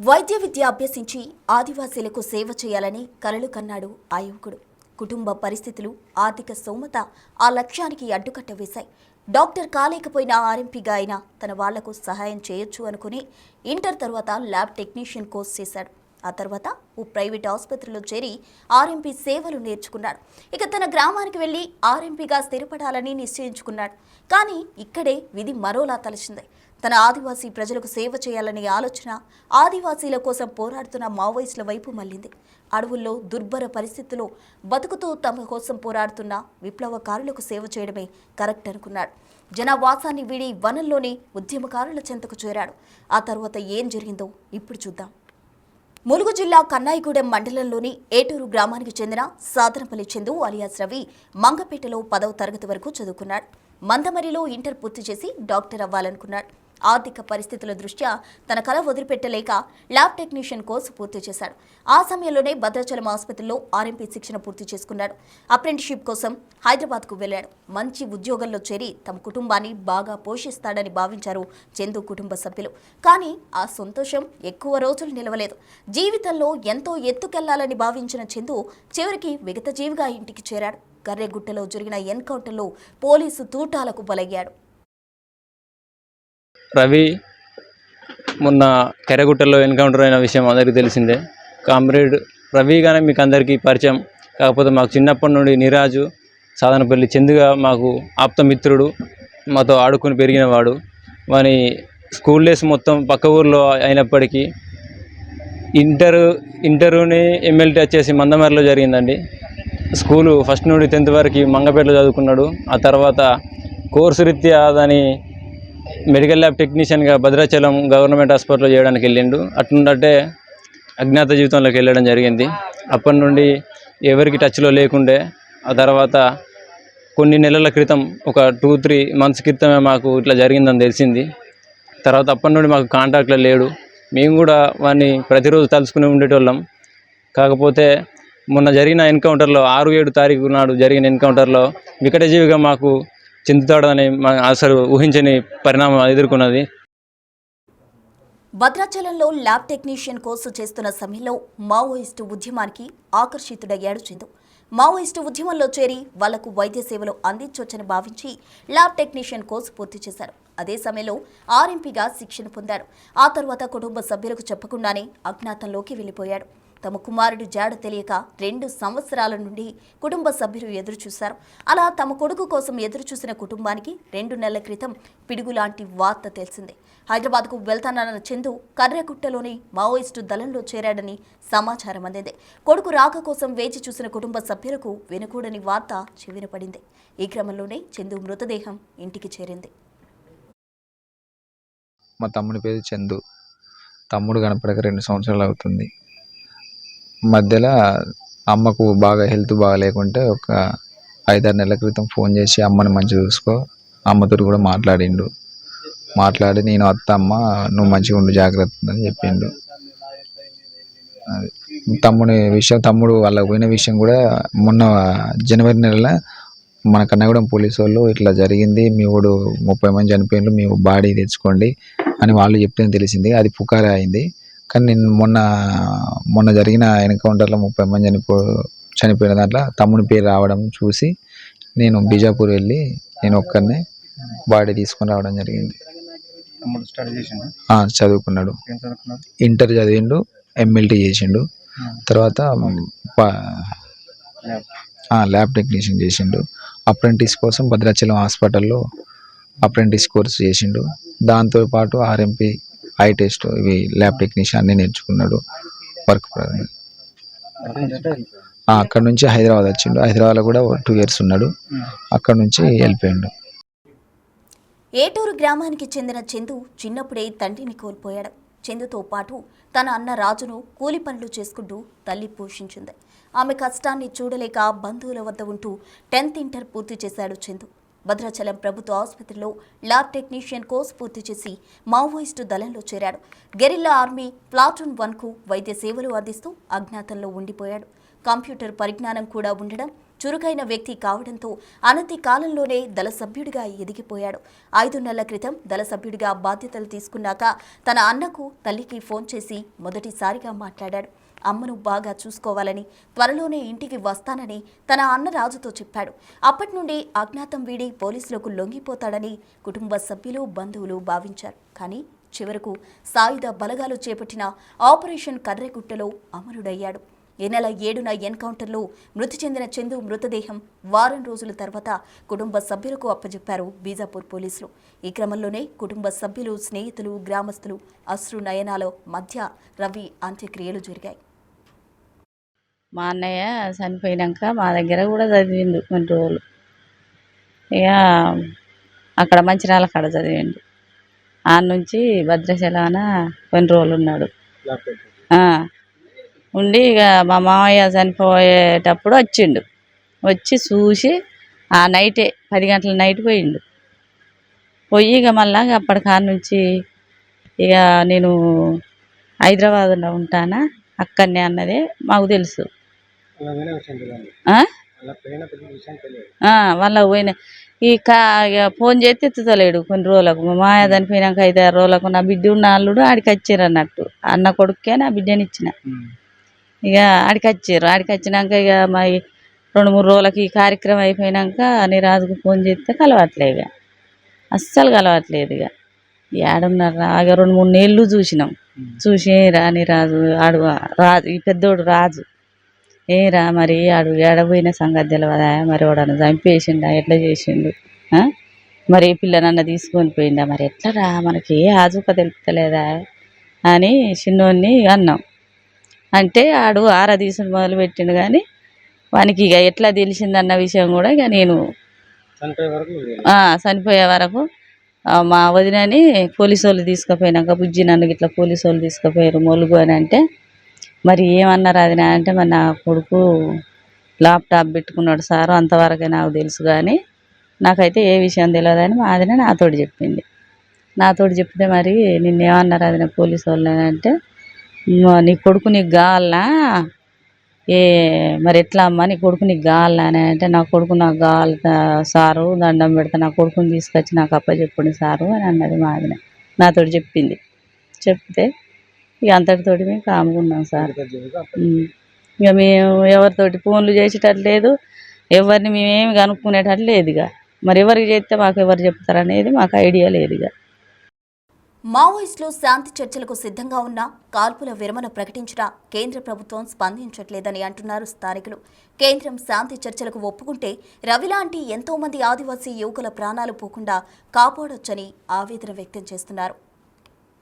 వైద్య విద్య అభ్యసించి ఆదివాసీలకు సేవ చేయాలని కలలు కన్నాడు ఆ యువకుడు. కుటుంబ పరిస్థితులు, ఆర్థిక స్తోమత ఆ లక్ష్యానికి అడ్డుకట్ట వేశాయి. డాక్టర్ కాలేకపోయినా ఆర్ఎంపీగా అయినా తన వాళ్లకు సహాయం చేయొచ్చు అనుకుని ఇంటర్ తర్వాత ల్యాబ్ టెక్నీషియన్ కోర్స్ చేశాడు. ఆ తర్వాత ఓ ప్రైవేట్ ఆసుపత్రిలో చేరి ఆర్ఎంపీ సేవలు నేర్చుకున్నాడు. ఇక తన గ్రామానికి వెళ్లి ఆర్ఎంపీగా స్థిరపడాలని నిశ్చయించుకున్నాడు. కానీ ఇక్కడే విధి మరోలా తలచింది. తన ఆదివాసీ ప్రజలకు సేవ చేయాలనే ఆలోచన ఆదివాసీల కోసం పోరాడుతున్న మావోయిస్టుల వైపు మళ్లింది. అడవుల్లో దుర్భర పరిస్థితుల్లో బతుకుతూ తమ కోసం పోరాడుతున్న విప్లవకారులకు సేవ చేయడమే కరెక్ట్ అనుకున్నాడు. జనవాసాన్ని వీడి వనంలోని ఉద్యమకారుల చెంతకు చేరాడు. ఆ తర్వాత ఏం జరిగిందో ఇప్పుడు చూద్దాం. ములుగు జిల్లా కన్నాయిగూడెం మండలంలోని ఏటూరు గ్రామానికి చెందిన సాధనపల్లి చందు అలియాస్ రవి మంగపేటలో 10వ తరగతి వరకు చదువుకున్నాడు. మందమరిలో ఇంటర్ పూర్తి చేసి డాక్టర్ అవ్వాలనుకున్నాడు. ఆర్థిక పరిస్థితుల దృష్ట్యా తన కల వదిలిపెట్టలేక ల్యాబ్ టెక్నీషియన్ కోర్సు పూర్తి చేశాడు. ఆ సమయంలోనే భద్రాచలం ఆసుపత్రిలో ఆర్ఎంపీ శిక్షణ పూర్తి చేసుకున్నాడు. అప్రెంటిస్షిప్ కోసం హైదరాబాద్కు వెళ్లాడు. మంచి ఉద్యోగంలో చేరి తమ కుటుంబాన్ని బాగా పోషిస్తాడని భావించారు చందు కుటుంబ సభ్యులు. కానీ ఆ సంతోషం ఎక్కువ రోజులు నిలవలేదు. జీవితంలో ఎంతో ఎత్తుకెళ్లాలని భావించిన చందు చివరికి విగతజీవిగా ఇంటికి చేరాడు. గర్రెగుట్టలో జరిగిన ఎన్కౌంటర్లో పోలీసు తూటాలకు బలయ్యాడు. రవి మొన్న కెరగుట్టలో ఎన్కౌంటర్ అయిన విషయం అందరికీ తెలిసిందే. కామ్రేడ్ రవి గానే మీకు అందరికీ పరిచయం. కాకపోతే మాకు చిన్నప్పటి నుండి నిరాజు, సాధనపల్లి చందుగా మాకు ఆప్తమిత్రుడు, మాతో ఆడుకుని పెరిగినవాడు. వాని స్కూల్ డేస్ మొత్తం పక్క ఊర్లో అయినప్పటికీ ఇంటరుని ఎమ్మెల్టీ వచ్చేసి మందమరిలో జరిగిందండి. స్కూలు ఫస్ట్ నుండి 10th వరకు మంగపేటలో చదువుకున్నాడు. ఆ తర్వాత కోర్సు రీత్యా దాని మెడికల్ ల్యాబ్ టెక్నీషియన్గా భద్రాచలం గవర్నమెంట్ హాస్పిటల్లో చేయడానికి వెళ్ళిండు. అట్లుంటే అజ్ఞాత జీవితంలోకి వెళ్ళడం జరిగింది. అప్పటి నుండి ఎవరికి టచ్లో లేకుండే. ఆ తర్వాత కొన్ని నెలల క్రితం ఒక 2-3 months క్రితమే మాకు ఇట్లా జరిగిందని తెలిసింది. తర్వాత అప్పటి నుండి మాకు కాంటాక్ట్లో లేడు. మేము కూడా వాడిని ప్రతిరోజు తలుచుకుని ఉండేటోళ్ళం. కాకపోతే మొన్న జరిగిన ఎన్కౌంటర్లో 6-7 తారీఖు నాడు జరిగిన ఎన్కౌంటర్లో వికటజీవిగా మాకు చెందుతాడని అసలు ఊహించని పరిణామం ఎదుర్కొన్నది. భద్రాచలంలో ల్యాబ్ టెక్నీషియన్ కోర్సు చేస్తున్న సమయంలో మావోయిస్టు ఉద్యమానికి ఆకర్షితుడయ్యాడు చందు. మావోయిస్టు ఉద్యమంలో చేరి వాళ్లకు వైద్య సేవలు అందించవచ్చని భావించి ల్యాబ్ టెక్నీషియన్ కోర్సు పూర్తి చేశారు. అదే సమయంలో ఆర్ఎంపీగా శిక్షణ పొందాడు. ఆ తర్వాత కుటుంబ సభ్యులకు చెప్పకుండానే అజ్ఞాతంలోకి వెళ్లిపోయాడు. తమ కుమారుడు జాడ తెలియక 2 సంవత్సరాల నుండి కుటుంబ సభ్యులు ఎదురుచూశారు. అలా తమ కొడుకు కోసం ఎదురుచూసిన కుటుంబానికి 2 నెలల క్రితం పిడుగులాంటి వార్త తెలిసింది. హైదరాబాద్కు వెళ్తానన్న చందు కర్రెగుట్టలోని మావోయిస్టు దళంలో చేరాడని సమాచారం అందింది. కొడుకు రాక కోసం వేచి చూసిన కుటుంబ సభ్యులకు వినకూడని వార్త చెవిన పడింది. ఈ క్రమంలోనే చందు మృతదేహం ఇంటికి చేరింది. మా తమ్ముడి పేరు చందు. తమ్ముడు కనపడక 2 సంవత్సరాలు అవుతుంది. మధ్యలో అమ్మకు బాగా హెల్త్ బాగా లేకుంటే ఒక 5-6 నెలల క్రితం ఫోన్ చేసి అమ్మని మంచిగా చూసుకో, అమ్మతో కూడా మాట్లాడి నేను అమ్మ నువ్వు మంచిగా ఉండు, జాగ్రత్త అని చెప్పిండు. తమ్ముడు వాళ్ళకి పోయిన విషయం కూడా మొన్న జనవరి నెలలో మన కన్నగూడెం పోలీసు వాళ్ళు ఇట్లా జరిగింది, మీ ఊడు 30 మంది చనిపోయిండ్రు, మీ బాడీ తెచ్చుకోండి అని వాళ్ళు చెప్తే తెలిసింది. అది పుకారే అయింది. కానీ నేను మొన్న జరిగిన ఎన్కౌంటర్లో 30 మంది చనిపోయిన దాంట్లో తమ్ముని పేరు రావడం చూసి నేను బిజాపూర్ వెళ్ళి నేను ఒక్కరినే బాడీ తీసుకొని రావడం జరిగింది. చదువుకున్నాడు. ఇంటర్ చదివిండు, ఎమ్మెల్టీ చేసిండు. తర్వాత ల్యాబ్ టెక్నీషియన్ చేసిండు. అప్రెంటిస్ కోసం భద్రాచలం హాస్పిటల్లో అప్రెంటిస్ కోర్సు చేసిండు. దాంతోపాటు ఆర్ఎంపీ, ఐ టెస్ట్, ఇవి ల్యాబ్ టెక్నీషియన్ అన్ని నేర్చుకున్నాడు. వర్క్ అక్కడ నుంచి హైదరాబాద్ వచ్చిండు. హైదరాబాద్లో కూడా 2 years ఉన్నాడు. అక్కడ నుంచి వెళ్ళిపోయిండు. ఏటూరు గ్రామానికి చెందిన చందు చిన్నప్పుడే తండ్రిని కోల్పోయాడు. చందుతో పాటు తన అన్న రాజును కూలి పనులు చేసుకుంటూ తల్లి పోషించింది. ఆమె కష్టాన్ని చూడలేక బంధువుల వద్ద ఉంటూ 10th ఇంటర్ పూర్తి చేశాడు చందు. భద్రాచలం ప్రభుత్వ ఆసుపత్రిలో ల్యాబ్ టెక్నీషియన్ కోర్సు పూర్తి చేసి మావోయిస్టు దళంలో చేరాడు. గెరిల్లా ఆర్మీ ప్లాటూన్ 1కు వైద్య సేవలు అందిస్తూ అజ్ఞాతంలో ఉండిపోయాడు. కంప్యూటర్ పరిజ్ఞానం కూడా ఉండడం చురుకైన వ్యక్తి కావడంతో అనతి కాలంలోనే దళ సభ్యుడిగా ఎదిగిపోయాడు. 5 నెలల క్రితం దళ సభ్యుడిగా బాధ్యతలు తీసుకున్నాక తన అన్నకు తల్లికి ఫోన్ చేసి మొదటిసారిగా మాట్లాడాడు. అమ్మను బాగా చూసుకోవాలని, త్వరలోనే ఇంటికి వస్తానని తన అన్న రాజుతో చెప్పాడు. అప్పటి నుండి అజ్ఞాతం వీడి పోలీసులకు లొంగిపోతాడని కుటుంబ సభ్యులు, బంధువులు భావించారు. కానీ చివరకు సాయుధ బలగాలు చేపట్టిన ఆపరేషన్ కర్రెగుట్టలో అమరుడయ్యాడు. ఈ నెల 7న ఎన్కౌంటర్లో మృతి చెందిన చందు మృతదేహం వారం రోజుల తర్వాత కుటుంబ సభ్యులకు అప్పజెప్పారు బీజాపూర్ పోలీసులు. ఈ క్రమంలోనే కుటుంబ సభ్యులు, స్నేహితులు, గ్రామస్తులు అశ్రు నయనాల మధ్య రవి అంత్యక్రియలు జరిగాయి. మా అన్నయ్య చనిపోయినాక మా దగ్గర కూడా చదివిండు కొన్ని రోజులు. ఇక అక్కడ మంచిర్యాల కాడ చదివిండు. ఆడ నుంచి భద్రాచలాన కొన్ని రోజులు ఉన్నాడు. ఉండి ఇక మా మామయ్య చనిపోయేటప్పుడు వచ్చిండు. వచ్చి చూసి ఆ నైటే 10 గంటల నైట్ పోయిండు. పోయి ఇక మళ్ళా అప్పటి కాడ నుంచి ఇక నేను హైదరాబాద్లో ఉంటానా అక్కడనే అన్నదే మాకు తెలుసు. వాళ్ళ పోయిన ఇక ఫోన్ చేస్తే ఎత్తుతలేడు కొన్ని రోజులకు. మా మాయ చనిపోయినాక 5-6 రోజులకు నా బిడ్డ ఉన్న అల్లుడు ఆడికి వచ్చారు అన్నట్టు. అన్న కొడుకే నా బిడ్డని ఇచ్చిన. ఇక ఆడికి వచ్చారు. ఆడికి వచ్చినాక ఇక మా 2-3 రోజులకి ఈ కార్యక్రమం అయిపోయినాక నీ రాజుకు ఫోన్ చేస్తే కలవట్లే. ఇక అస్సలు కలవట్లేదు. ఇక ఏడున్నారు. ఇక 2-3 నెలలు చూసినాం. చూసి రాని రాజు ఆడు రాజు ఈ పెద్దోడు రాజు ఏరా మరి ఆడు ఏడపోయిన సంగతి తెలియదా, మరి వాడను చంపేసిండా, ఎట్లా చేసిండు, మరి ఏ పిల్లనన్నా తీసుకొని పోయిండా, మరి ఎట్లా రా మనకి ఏ ఆజుక తెలుపుతలేదా అని చిన్నోడిని అన్నాం. అంటే ఆడు తీసుకుని మొదలు పెట్టిండు. కానీ వానికి ఇక ఎట్లా తెలిసిందన్న విషయం కూడా ఇక నేను చనిపోయే వరకు మా వదినని పోలీసు వాళ్ళు తీసుకుపోయినాక బుజ్జి నన్ను ఇట్లా పోలీసు వాళ్ళు తీసుకుపోయారు మొలుగు అని అంటే మరి ఏమన్నారు అది అంటే మరి నా కొడుకు ల్యాప్టాప్ పెట్టుకున్నాడు సారు, అంతవరకే నాకు తెలుసు. కానీ నాకైతే ఏ విషయం తెలియదని మా వదిన నాతోటి చెప్పింది. నాతోటి చెప్తే మరి నిన్నేమన్నారు అది పోలీసు వాళ్ళు అంటే నీ కొడుకు నీకు కావాలనా మరి ఎట్లా అమ్మ నీ కొడుకు నీకు కావాలా అని అంటే నా కొడుకు నాకు కావాలి సారు, దండం పెడతా, నా కొడుకుని తీసుకొచ్చి నాకు అప్పచెప్పండి సారు అని అన్నది మా వదిన. నాతోటి చెప్పింది. చెప్తే ఇక అంతటితోటి మేము కాముకున్నాం సార్. ఇక మేము ఎవరితోటి ఫోన్లు చేసేటట్టు లేదు, ఎవరిని మేమేమి కనుక్కునేటట్టు లేదు. ఇక మరి ఎవరికి చేస్తే మాకు ఎవరు చెప్తారనేది మాకు ఐడియా లేదు. ఇక మావోయిస్టులు శాంతి చర్చలకు సిద్ధంగా ఉన్న కాల్పుల విరమణ ప్రకటించినా కేంద్ర ప్రభుత్వం స్పందించట్లేదని అంటున్నారు స్థానికులు. కేంద్రం శాంతి చర్చలకు ఒప్పుకుంటే రవి లాంటి ఎంతో మంది ఆదివాసీ యువకుల ప్రాణాలు పోకుండా కాపాడొచ్చని ఆవేదన వ్యక్తం చేస్తున్నారు.